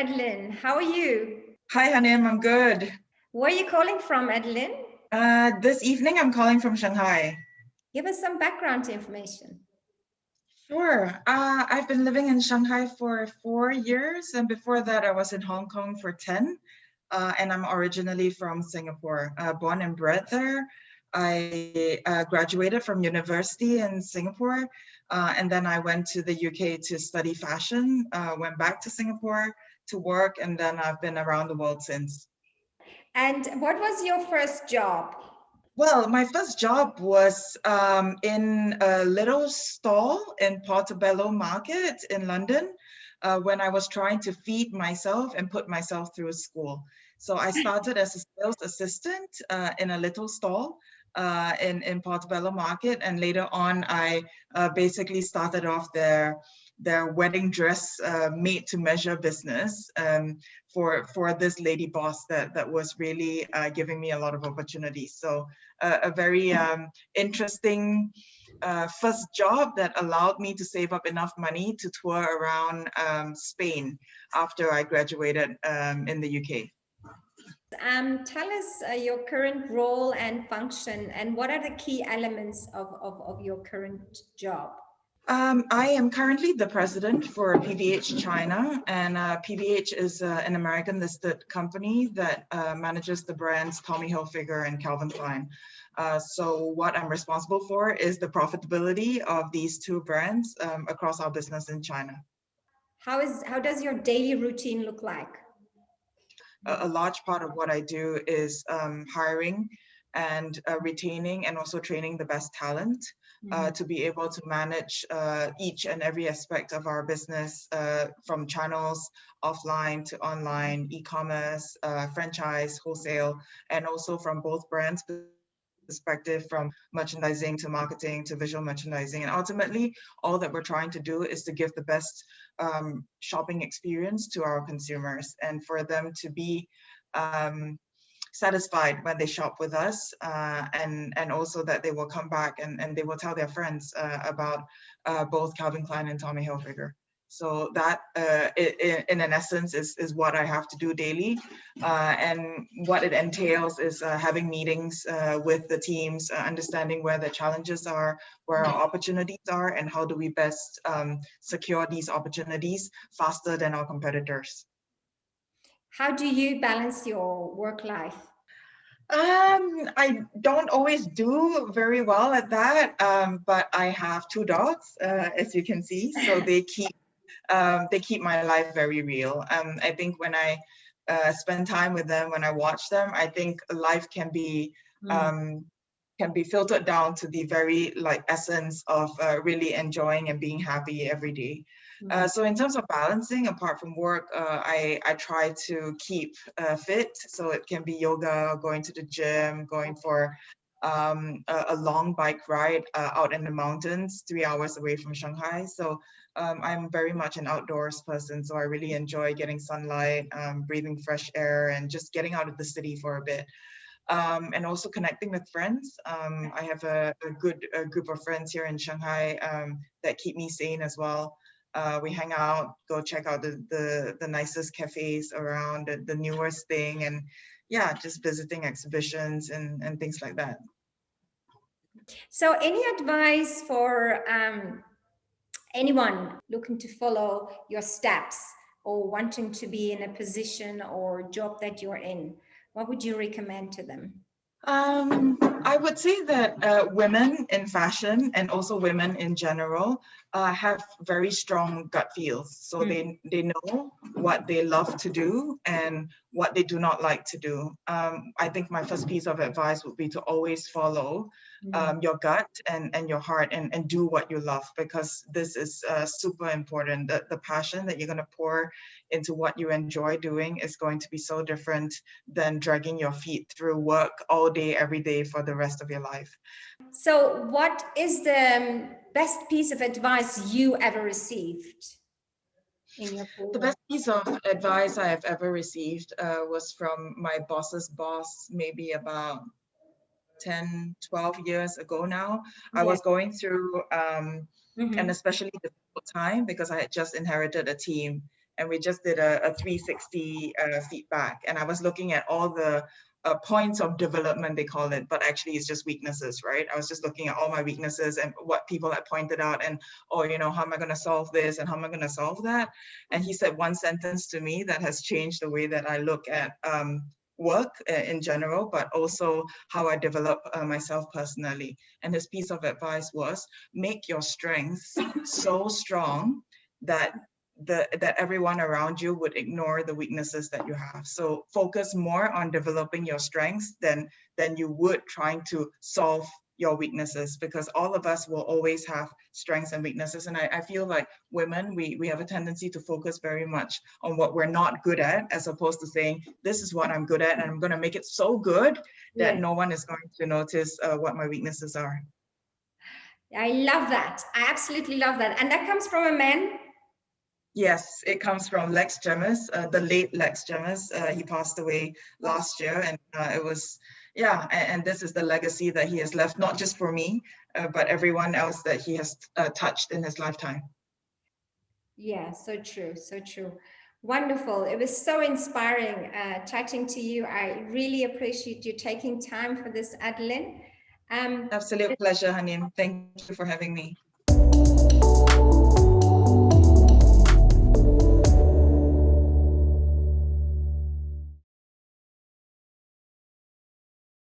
Adelyn. How are you? Hi, Hanim. I'm good. Where are you calling from, Adelyn? This evening, I'm calling from Shanghai. Give us some background information. Sure. I've been living in Shanghai for 4 years, and before that, I was in Hong Kong for 10. And I'm originally from Singapore, born and bred there. I graduated from university in Singapore, and then I went to the UK to study fashion, went back to Singapore to work, and then I've been around the world since. And what was your first job? Well, my first job was in a little stall in Portobello Market in London when I was trying to feed myself and put myself through school. So I started as a sales assistant in a little stall in Portobello Market, and later on I basically started off their wedding dress made-to-measure business for this lady boss that was really giving me a lot of opportunities. So a very interesting first job that allowed me to save up enough money to tour around Spain after I graduated in the UK. Tell us your current role and function, and what are the key elements of your current job? I am currently the president for PVH China, and PVH is an American listed company that manages the brands Tommy Hilfiger and Calvin Klein. So what I'm responsible for is the profitability of these two brands across our business in China. How does your daily routine look like? A large part of what I do is hiring and retaining and also training the best talent to be able to manage each and every aspect of our business from channels, offline to online, e-commerce, franchise, wholesale, and also from both brands perspective, from merchandising to marketing to visual merchandising. And ultimately, all that we're trying to do is to give the best shopping experience to our consumers and for them to be satisfied when they shop with us, and also that they will come back and they will tell their friends about both Calvin Klein and Tommy Hilfiger. So that, in an essence, is what I have to do daily. And what it entails is having meetings with the teams, understanding where the challenges are, where our opportunities are, and how do we best secure these opportunities faster than our competitors. How do you balance your work life? I don't always do very well at that, but I have two dogs, as you can see, so they keep my life very real. I think when I spend time with them, when I watch them, I think life can be filtered down to the very essence of really enjoying and being happy every day. So in terms of balancing, apart from work, I try to keep fit. So it can be yoga, going to the gym, going for a long bike ride out in the mountains, 3 hours away from Shanghai. So I'm very much an outdoors person. So I really enjoy getting sunlight, breathing fresh air, and just getting out of the city for a bit. And also connecting with friends. I have a good group of friends here in Shanghai that keep me sane as well. We hang out, go check out the nicest cafes around, the newest thing, and yeah, just visiting exhibitions and things like that. So any advice for anyone looking to follow your steps or wanting to be in a position or job that you're in? What would you recommend to them? I would say that women in fashion and also women in general have very strong gut feels. So they know what they love to do and what they do not like to do. I think my first piece of advice would be to always follow your gut and your heart and do what you love, because this is super important. The passion that you're going to pour into what you enjoy doing is going to be so different than dragging your feet through work all day, every day for the rest of your life. So what is the best piece of advice you ever received in your career? The best piece of advice I have ever received was from my boss's boss, maybe about 10, 12 years ago now. I was going through an especially difficult time because I had just inherited a team and we just did a 360 feedback. And I was looking at all the points of development, they call it, but actually it's just weaknesses, right? I was just looking at all my weaknesses and what people had pointed out, and, oh, you know, how am I going to solve this and how am I going to solve that? And he said one sentence to me that has changed the way that I look at work in general, but also how I develop myself personally. And his piece of advice was, make your strengths so strong that that everyone around you would ignore the weaknesses that you have. So focus more on developing your strengths than you would trying to solve your weaknesses, because all of us will always have strengths and weaknesses. And I feel like women, we have a tendency to focus very much on what we're not good at, as opposed to saying, this is what I'm good at, and I'm going to make it so good that no one is going to notice what my weaknesses are. I love that. I absolutely love that. And that comes from a man? Yes, it comes from Lex Gemmis, the late Lex Gemmis. He passed away last year, and it was, yeah, and this is the legacy that he has left, not just for me, but everyone else that he has touched in his lifetime. Yeah, so true, so true. Wonderful. It was so inspiring chatting to you. I really appreciate you taking time for this, Adelyn. Absolute pleasure, Hanim. Thank you for having me.